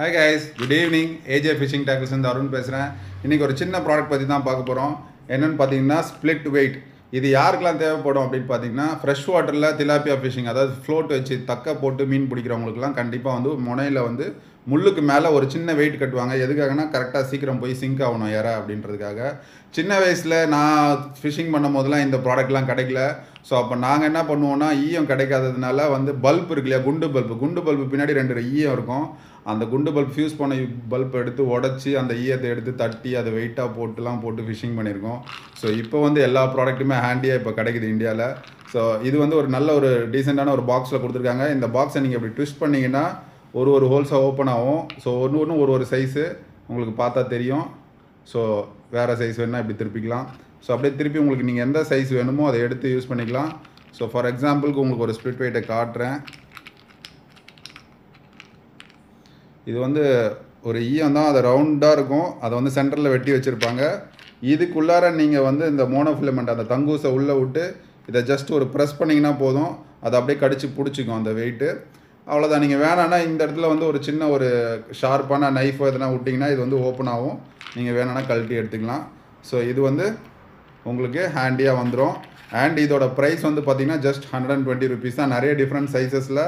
Hi guys, good evening. AJ fishing tackles இந்த அருண் பேசுகிறேன். இன்றைக்கி ஒரு சின்ன ப்ராடக்ட் பற்றி தான் பார்க்க போகிறோம். என்னென்னு பார்த்தீங்கன்னா ஸ்ப்ளிட் வெயிட். இது யாருக்கெல்லாம் தேவைப்படும் அப்படின்னு பார்த்தீங்கன்னா, ஃப்ரெஷ் வாட்டரில் திலாப்பியா ஃபிஷிங், அதாவது ஃப்ளோட் வச்சு தக்க போட்டு மீன் பிடிக்கிறவங்களுக்குலாம் கண்டிப்பாக வந்து முனையில் வந்து முள்ளுக்கு மேலே ஒரு சின்ன வெயிட் கட்டுவாங்க. எதுக்காகனா கரெக்டாக சீக்கிரம் போய் சிங்க் ஆகணும் ஏற அப்படின்றதுக்காக. சின்ன வயசில் நான் ஃபிஷிங் பண்ணும் போதெல்லாம் இந்த ப்ராடக்ட்லாம் கிடைக்கல. ஸோ அப்போ நாங்கள் என்ன பண்ணுவோன்னா, ஈயம் கிடைக்காததுனால வந்து பல்ப் இருக்கு இல்லையா, குண்டு பல்பு பின்னாடி 2 ஈயம் இருக்கும். அந்த குண்டு பல்ப் ஃபியூஸ் பண்ண பல்ப் எடுத்து உடச்சி அந்த ஈயத்தை எடுத்து தட்டி அதை வெயிட்டாக போட்டு ஃபிஷிங் பண்ணியிருக்கோம். ஸோ இப்போ வந்து எல்லா ப்ராடக்ட்டுமே ஹேண்டியாக இப்போ கிடைக்குது இந்தியாவில். ஸோ இது வந்து ஒரு நல்ல ஒரு டீசெண்டான ஒரு பாக்ஸில் கொடுத்துருக்காங்க. இந்த பாக்ஸை நீங்கள் இப்படி ட்விஸ்ட் பண்ணிங்கன்னா ஒரு ஹோல்ஸாக ஓப்பன் ஆகும். ஸோ ஒன்று ஒரு சைஸு உங்களுக்கு பார்த்தா தெரியும். ஸோ வேறு சைஸ் வேணுன்னா இப்படி திருப்பிக்கலாம். ஸோ அப்படியே திருப்பி உங்களுக்கு நீங்கள் எந்த சைஸ் வேணுமோ அதை எடுத்து யூஸ் பண்ணிக்கலாம். ஸோ ஃபார் எக்ஸாம்பிளுக்கு உங்களுக்கு ஒரு ஸ்ப்ளிட் வெயிட்டை காட்டுறேன். இது வந்து ஒரு ஈயம் தான், அது ரவுண்டாக இருக்கும். அதை வந்து சென்டரில் வெட்டி வச்சுருப்பாங்க. இதுக்குள்ளார நீங்கள் வந்து இந்த மோனோஃபிலமெண்ட் அந்த தங்கூசை உள்ளே விட்டு இதை ஜஸ்ட் ஒரு ப்ரெஸ் பண்ணிங்கன்னா போதும். அதை அப்படியே கடிச்சு பிடிச்சிக்கும் அந்த வெயிட்டு. அவ்வளோதான். நீங்கள் வேணான்னா இந்த இடத்துல வந்து ஒரு சின்ன ஒரு ஷார்ப்பான நைஃப் எதனா விட்டிங்கன்னா இது வந்து ஓப்பன் ஆகும். நீங்கள் வேணும்னா கழட்டி எடுத்துக்கலாம். ஸோ இது வந்து உங்களுக்கு ஹேண்டியாக வந்துடும். அண்ட் இதோட ப்ரைஸ் வந்து பார்த்திங்கன்னா ஜஸ்ட் 120 rupees தான். நிறைய டிஃப்ரெண்ட் சைஸஸில்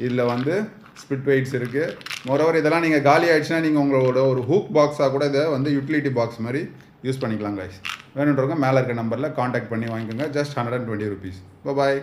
இதில் வந்து ஸ்பிட் வெயிட்ஸ் இருக்குது. மோரோவர் இதெல்லாம் நீங்கள் காலி ஆகிடுச்சுன்னா நீங்கள் உங்களோட ஒரு ஹூக் பாக்ஸாக கூட இதை வந்து யூட்டிலிட்டி பாக்ஸ் மாதிரி யூஸ் பண்ணிக்கலாம் கைஸ். வேணுன்றவங்க மேலே இருக்க நம்பரில் காண்டாக்ட் பண்ணி வாங்கிக்கோங்க. Just 120 rupees. பாய்.